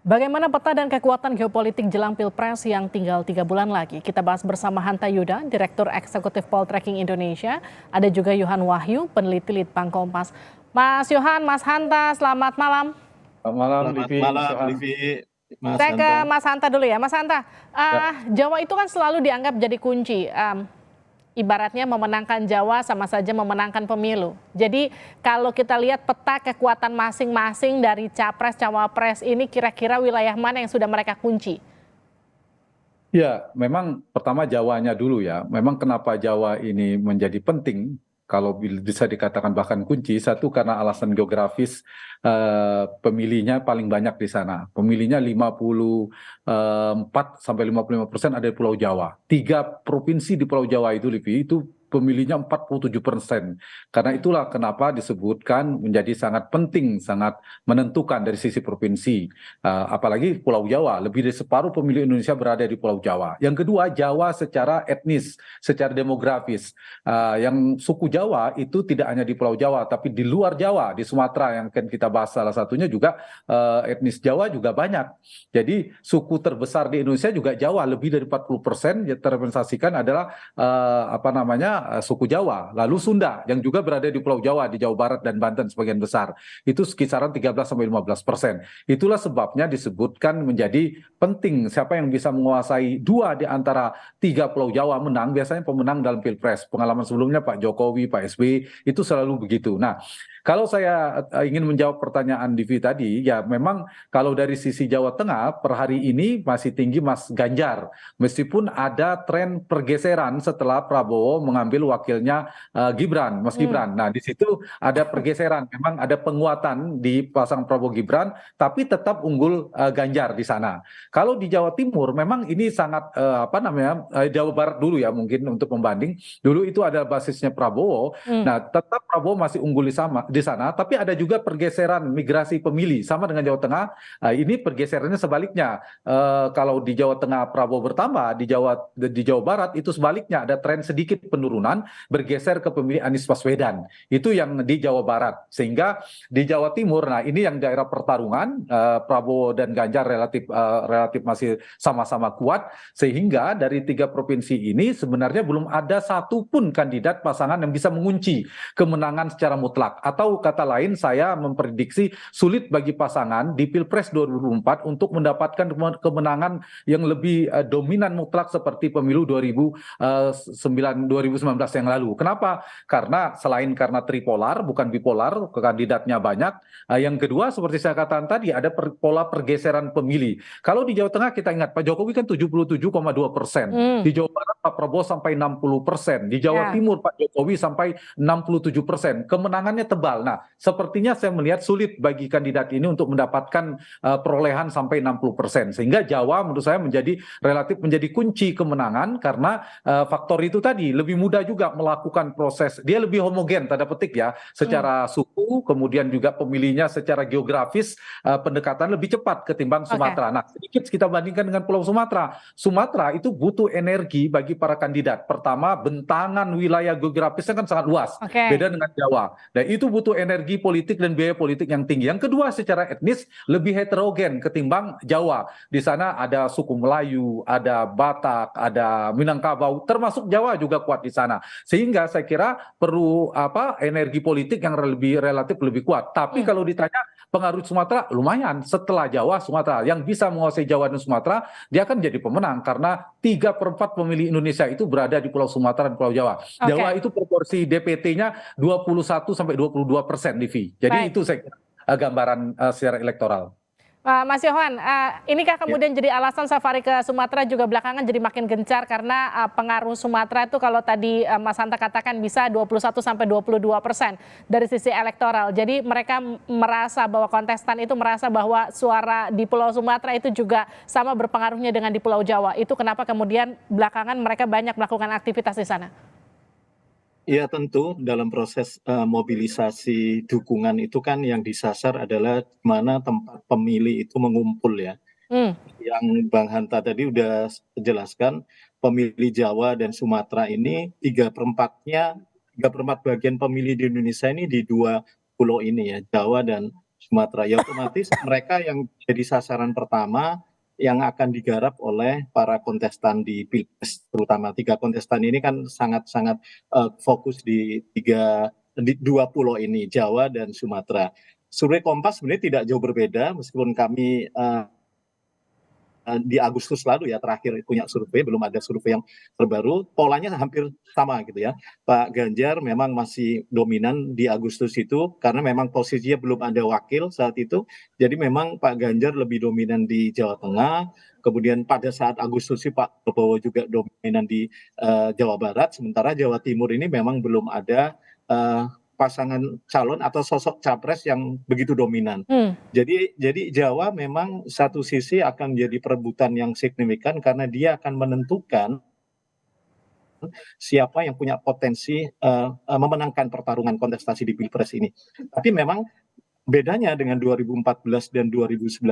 Bagaimana peta dan kekuatan geopolitik jelang Pilpres yang tinggal 3 bulan lagi? Kita bahas bersama Hanta Yuda, Direktur Eksekutif Poltreking Indonesia. Ada juga Yohan Wahyu, peneliti Litbang Kompas. Mas Yohan, Mas Hanta, selamat malam. Selamat malam, Selamat Livi, Mas malam, Yohan. Livi, Mas Saya ke Hanta. Mas Hanta dulu ya. Mas Hanta, Ya, Jawa itu kan selalu dianggap jadi kunci. Ibaratnya memenangkan Jawa sama saja memenangkan pemilu. Jadi kalau kita lihat peta kekuatan masing-masing dari Capres, Cawapres ini kira-kira wilayah mana yang sudah mereka kunci? ya, memang pertama Jawanya dulu ya. Memang kenapa Jawa ini menjadi penting, kalau bisa dikatakan bahkan kunci, satu karena alasan geografis pemilihnya paling banyak di sana. Pemilihnya 54 sampai 55% ada di Pulau Jawa. 3 provinsi di Pulau Jawa itu, Livi, itu pemilihnya 47%. Karena itulah kenapa disebutkan menjadi sangat penting, sangat menentukan dari sisi provinsi. Apalagi Pulau Jawa, lebih dari separuh pemilih Indonesia berada di Pulau Jawa. Yang kedua, Jawa secara etnis, secara demografis. Yang suku Jawa itu tidak hanya di Pulau Jawa, tapi di luar Jawa, di Sumatera yang akan kita bahas salah satunya juga etnis Jawa juga banyak. Jadi suku terbesar di Indonesia juga Jawa, lebih dari 40% yang terrepresentasikan adalah suku Jawa. Lalu Sunda yang juga berada di Pulau Jawa, di Jawa Barat dan Banten sebagian besar. Itu kisaran 13 sampai 15%. Itulah sebabnya disebutkan menjadi penting siapa yang bisa menguasai 2 di antara 3 Pulau Jawa menang, biasanya pemenang dalam Pilpres. Pengalaman sebelumnya Pak Jokowi, Pak SBY itu selalu begitu. Nah, kalau saya ingin menjawab pertanyaan Divi tadi, ya memang kalau dari sisi Jawa Tengah per hari ini masih tinggi Mas Ganjar, meskipun ada tren pergeseran setelah Prabowo mengambil wakilnya Gibran, Mas Hmm, Gibran. Nah, di situ ada pergeseran, memang ada penguatan di pasangan Prabowo Gibran, tapi tetap unggul Ganjar di sana. Kalau di Jawa Timur, memang ini sangat Jawa Barat dulu ya mungkin untuk membanding. Dulu itu ada basisnya Prabowo. hmm. Nah, tetap Prabowo masih unggul di sana, tapi ada juga pergeseran migrasi pemilih sama dengan Jawa Tengah. Ini pergeserannya sebaliknya. Kalau di Jawa Tengah Prabowo bertambah, di Jawa Barat itu sebaliknya ada tren sedikit penurunan bergeser ke pemilih Anies Baswedan. Itu yang di Jawa Barat. Sehingga di Jawa Timur, nah ini yang daerah pertarungan Prabowo dan Ganjar relatif masih sama-sama kuat. Sehingga dari 3 provinsi ini sebenarnya belum ada satupun kandidat pasangan yang bisa mengunci kemenangan secara mutlak. Atau kata lain saya memprediksi sulit bagi pasangan di Pilpres 2024 untuk mendapatkan kemenangan yang lebih dominan mutlak seperti pemilu 2019 yang lalu. Kenapa? Karena tripolar bukan bipolar, kandidatnya banyak. Yang kedua seperti saya katakan tadi ada pola pergeseran pemilih. Kalau di Jawa Tengah kita ingat Pak Jokowi kan 77,2%, Hmm, di Jawa Barat Pak Prabowo sampai 60%, di Jawa ya. Timur Pak Jokowi sampai 67%. Kemenangannya tebal. Nah, sepertinya saya melihat sulit bagi kandidat ini untuk mendapatkan perolehan sampai 60%. Sehingga Jawa menurut saya relatif menjadi kunci kemenangan karena faktor itu tadi lebih mudah juga melakukan proses. Dia lebih homogen tanda petik ya, Hmm, secara suku, kemudian juga pemilihnya secara geografis pendekatan lebih cepat ketimbang oke, Sumatera. Nah, sedikit kita bandingkan dengan Pulau Sumatera. Sumatera itu butuh energi bagi para kandidat. Pertama, bentangan wilayah geografisnya kan sangat luas, oke. beda dengan Jawa. Dan itu butuh energi politik dan biaya politik yang tinggi. Yang kedua, secara etnis lebih heterogen ketimbang Jawa. Di sana ada suku Melayu, ada Batak, ada Minangkabau, termasuk Jawa juga kuat di sana. Sehingga saya kira perlu energi politik yang relatif lebih kuat. Tapi Hmm. kalau ditanya pengaruh Sumatera lumayan setelah Jawa, Sumatera yang bisa menguasai Jawa dan Sumatera dia akan jadi pemenang karena 3/4 pemilih Indonesia itu berada di Pulau Sumatera dan Pulau Jawa. Jawa Oke, itu proporsi DPT-nya 21 sampai 22% Livi. Jadi baik. itu saya kira gambaran secara elektoral. Mas Yohan, inikah Ya. kemudian jadi alasan safari ke Sumatera juga belakangan jadi makin gencar karena pengaruh Sumatera itu kalau tadi Mas Hanta katakan bisa 21 sampai 22% dari sisi elektoral. Jadi mereka merasa bahwa kontestan itu merasa bahwa suara di Pulau Sumatera itu juga sama berpengaruhnya dengan di Pulau Jawa. Itu kenapa kemudian belakangan mereka banyak melakukan aktivitas di sana. Ya tentu dalam proses mobilisasi dukungan itu kan yang disasar adalah mana tempat pemilih itu mengumpul ya. Hmm, Yang Bang Hanta tadi udah jelaskan, pemilih Jawa dan Sumatera ini 3/4-nya, 3/4 bagian pemilih di Indonesia ini di 2 pulau ini ya, Jawa dan Sumatera. Ya otomatis mereka yang jadi sasaran pertama yang akan digarap oleh para kontestan di Pilpres, terutama 3 kontestan ini kan sangat-sangat fokus di 2 pulau ini, Jawa dan Sumatera. Survei Kompas sebenarnya tidak jauh berbeda, meskipun kami di Agustus lalu ya terakhir punya survei, belum ada survei yang terbaru, polanya hampir sama gitu ya. Pak Ganjar memang masih dominan di Agustus itu karena memang posisinya belum ada wakil saat itu, jadi memang Pak Ganjar lebih dominan di Jawa Tengah. Kemudian pada saat Agustus sih Pak Prabowo juga dominan di Jawa Barat, sementara Jawa Timur ini memang belum ada pasangan calon atau sosok capres yang begitu dominan. Hmm. Jadi Jawa memang satu sisi akan menjadi perebutan yang signifikan karena dia akan menentukan siapa yang punya potensi memenangkan pertarungan kontestasi di Pilpres ini. Tapi memang bedanya dengan 2014 dan 2019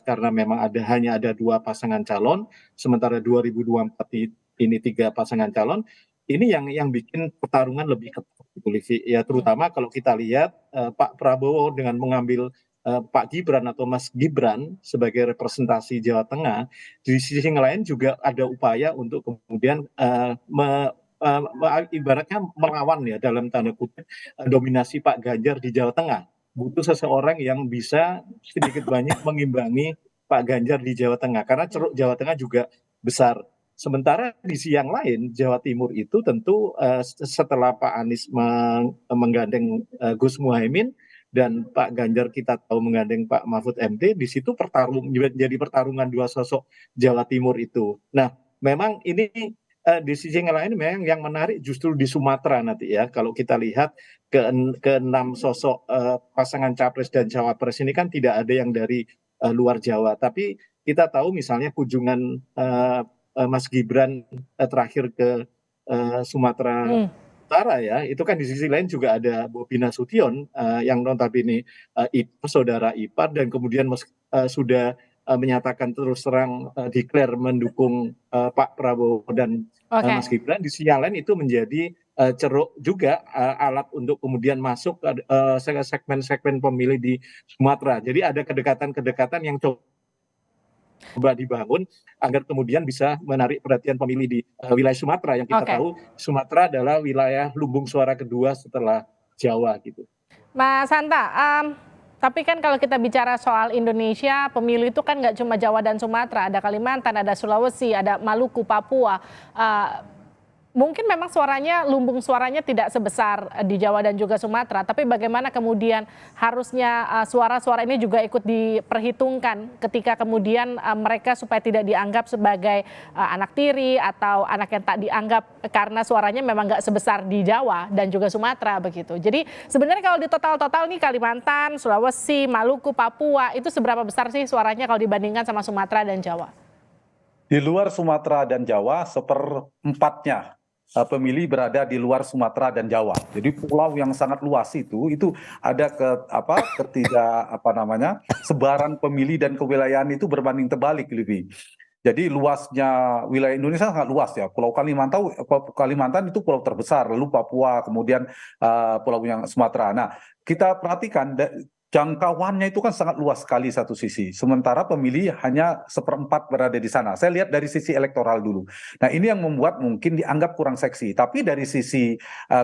karena memang hanya ada 2 pasangan calon, sementara 2024 ini 3 pasangan calon. Ini yang bikin pertarungan lebih ketat gitu, Livi. Ya terutama kalau kita lihat Pak Prabowo dengan mengambil Pak Gibran atau Mas Gibran sebagai representasi Jawa Tengah, di sisi yang lain juga ada upaya untuk kemudian ibaratnya melawan ya dalam tanda kutip dominasi Pak Ganjar di Jawa Tengah. Butuh seseorang yang bisa sedikit banyak mengimbangi Pak Ganjar di Jawa Tengah karena ceruk Jawa Tengah juga besar. Sementara di sisi yang lain Jawa Timur itu tentu setelah Pak Anies menggandeng Gus Muhaimin dan Pak Ganjar kita tahu menggandeng Pak Mahfud MD, di situ jadi pertarungan 2 sosok Jawa Timur itu. Nah, memang ini di sisi yang lain memang yang menarik justru di Sumatera nanti ya. Kalau kita lihat ke-6 sosok pasangan capres dan cawapres ini kan tidak ada yang dari luar Jawa. Tapi kita tahu misalnya kunjungan Mas Gibran terakhir ke Sumatera Utara ya, itu kan di sisi lain juga ada Bobi Nasution yang notabene saudara ipar dan kemudian sudah menyatakan terus terang declare mendukung Pak Prabowo dan Mas Gibran. Di sisi yang lain itu menjadi ceruk juga alat untuk kemudian masuk ke segmen-segmen pemilih di Sumatera. Jadi ada kedekatan-kedekatan yang coba dibangun agar kemudian bisa menarik perhatian pemilih di wilayah Sumatera yang kita tahu Sumatera adalah wilayah lumbung suara kedua setelah Jawa gitu. Mas Hanta, tapi kan kalau kita bicara soal Indonesia, pemilu itu kan nggak cuma Jawa dan Sumatera, ada Kalimantan, ada Sulawesi, ada Maluku, Papua. Mungkin memang lumbung suaranya tidak sebesar di Jawa dan juga Sumatera, tapi bagaimana kemudian harusnya suara-suara ini juga ikut diperhitungkan ketika kemudian mereka supaya tidak dianggap sebagai anak tiri atau anak yang tak dianggap karena suaranya memang nggak sebesar di Jawa dan juga Sumatera begitu. Jadi sebenarnya kalau di total nih Kalimantan, Sulawesi, Maluku, Papua itu seberapa besar sih suaranya kalau dibandingkan sama Sumatera dan Jawa? Di luar Sumatera dan Jawa, 1/4-nya pemilih berada di luar Sumatera dan Jawa. Jadi pulau yang sangat luas itu ada sebaran pemilih dan kewilayahan itu berbanding terbalik lebih. Jadi luasnya wilayah Indonesia sangat luas ya. Pulau Kalimantan itu pulau terbesar, lalu Papua, kemudian pulau yang Sumatera. Nah, kita perhatikan jangkauannya itu kan sangat luas sekali satu sisi. Sementara pemilih hanya 1/4 berada di sana. Saya lihat dari sisi elektoral dulu. Nah, ini yang membuat mungkin dianggap kurang seksi. Tapi dari sisi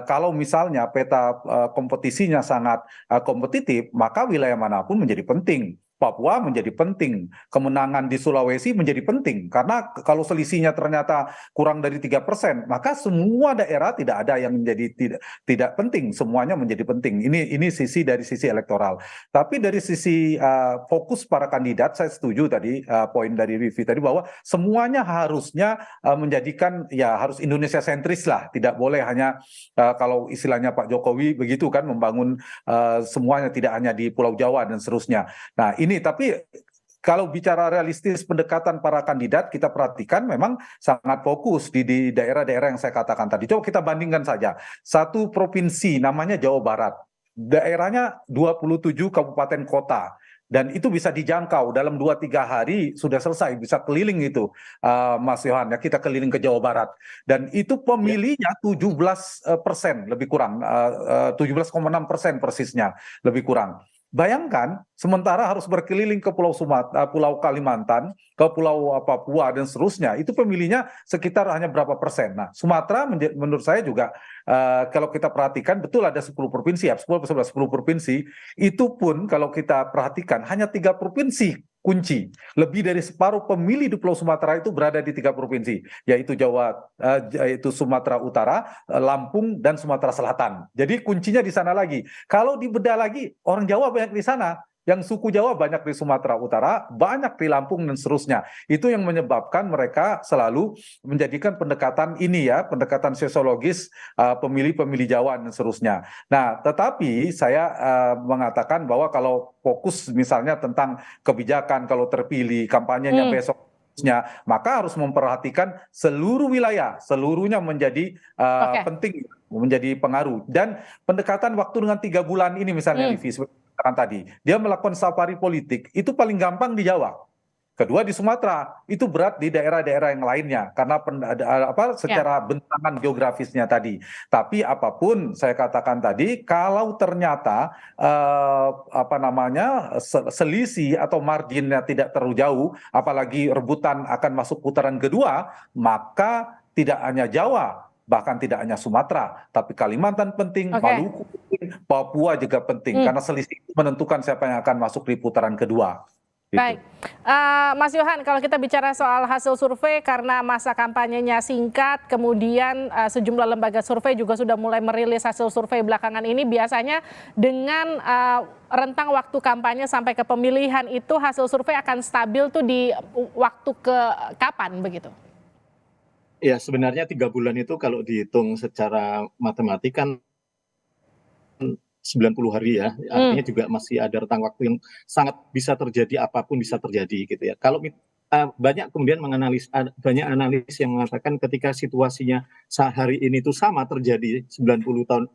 kalau misalnya peta kompetisinya sangat kompetitif, maka wilayah manapun menjadi penting. Papua menjadi penting, kemenangan di Sulawesi menjadi penting, karena kalau selisihnya ternyata kurang dari 3%, maka semua daerah tidak ada yang menjadi tidak penting, semuanya menjadi penting. Ini dari sisi elektoral. Tapi dari sisi fokus para kandidat, saya setuju tadi poin dari Vivi tadi bahwa semuanya harusnya menjadikan ya harus Indonesia sentris lah, tidak boleh hanya kalau istilahnya Pak Jokowi begitu kan membangun semuanya tidak hanya di Pulau Jawa dan seterusnya. Nah, ini tapi kalau bicara realistis pendekatan para kandidat, kita perhatikan memang sangat fokus di daerah-daerah yang saya katakan tadi. Coba kita bandingkan saja. Satu provinsi namanya Jawa Barat. Daerahnya 27 kabupaten kota. Dan itu bisa dijangkau dalam 2-3 hari sudah selesai, bisa keliling itu Mas Yohan, ya kita keliling ke Jawa Barat. Dan itu pemilihnya 17% lebih kurang, 17,6% persisnya lebih kurang. Bayangkan, sementara harus berkeliling ke Pulau Sumatera, Pulau Kalimantan, ke Pulau Papua dan seterusnya, itu pemilihnya sekitar hanya berapa persen. Nah, Sumatera menurut saya juga kalau kita perhatikan betul ada 10 provinsi ya, 10 provinsi, itu pun kalau kita perhatikan hanya 3 provinsi kunci. Lebih dari separuh pemilih di Pulau Sumatera itu berada di 3 provinsi, yaitu yaitu Sumatera Utara, Lampung, dan Sumatera Selatan. Jadi kuncinya di sana lagi. Kalau dibedah lagi, orang Jawa banyak di sana. Yang suku Jawa banyak di Sumatera Utara, banyak di Lampung dan seterusnya. Itu yang menyebabkan mereka selalu menjadikan pendekatan ini ya, pendekatan sosiologis pemilih-pemilih Jawa dan seterusnya. Nah, tetapi saya mengatakan bahwa kalau fokus misalnya tentang kebijakan, kalau terpilih kampanyenya besok, maka harus memperhatikan seluruh wilayah, seluruhnya menjadi penting, menjadi pengaruh. Dan pendekatan waktu dengan 3 bulan ini misalnya, Livi, tadi dia melakukan safari politik itu paling gampang di Jawa. Kedua di Sumatera, itu berat di daerah-daerah yang lainnya karena secara bentangan geografisnya tadi. Tapi apapun saya katakan tadi, kalau ternyata selisih atau marginnya tidak terlalu jauh, apalagi rebutan akan masuk putaran kedua, maka tidak hanya Jawa, bahkan tidak hanya Sumatera, tapi Kalimantan penting, Maluku penting, Papua juga penting, karena selisih itu menentukan siapa yang akan masuk di putaran kedua. Baik, Mas Yohan, kalau kita bicara soal hasil survei karena masa kampanyenya singkat, kemudian sejumlah lembaga survei juga sudah mulai merilis hasil survei belakangan ini, biasanya dengan rentang waktu kampanye sampai ke pemilihan itu hasil survei akan stabil tuh di waktu ke kapan begitu? Ya, sebenarnya 3 bulan itu kalau dihitung secara matematik kan 90 hari ya, artinya juga masih ada rentang waktu yang sangat bisa terjadi, apapun bisa terjadi gitu ya. Kalau banyak kemudian banyak analis yang mengatakan ketika situasinya sehari ini tuh sama terjadi 90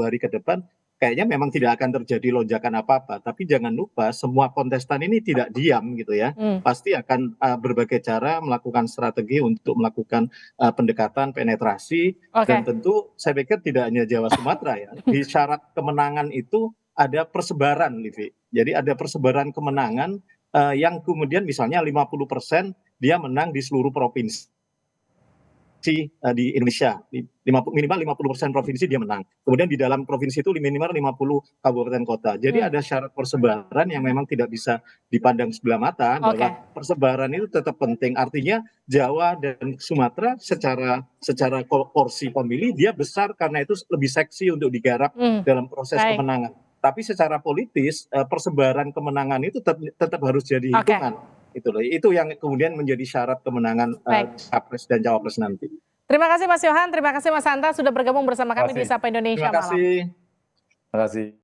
hari ke depan, kayaknya memang tidak akan terjadi lonjakan apa-apa. Tapi jangan lupa semua kontestan ini tidak diam gitu ya, pasti akan berbagai cara melakukan strategi untuk melakukan pendekatan penetrasi. Dan tentu saya pikir tidak hanya Jawa Sumatera ya, di syarat kemenangan itu ada persebaran, Livi. Jadi ada persebaran kemenangan yang kemudian misalnya 50% dia menang di seluruh provinsi di Indonesia, minimal 50% provinsi dia menang. Kemudian di dalam provinsi itu minimal 50 kabupaten kota. Jadi ada syarat persebaran yang memang tidak bisa dipandang sebelah mata, bahwa persebaran itu tetap penting. Artinya Jawa dan Sumatera secara porsi pemilih dia besar karena itu lebih seksi untuk digarap dalam proses kemenangan. Tapi secara politis persebaran kemenangan itu tetap harus jadi hitungan. Itu yang kemudian menjadi syarat kemenangan capres dan cawapres nanti. Terima kasih Mas Yohan, terima kasih Mas Hanta sudah bergabung bersama kami di Sapa Indonesia Malam. Terima kasih. Terima kasih.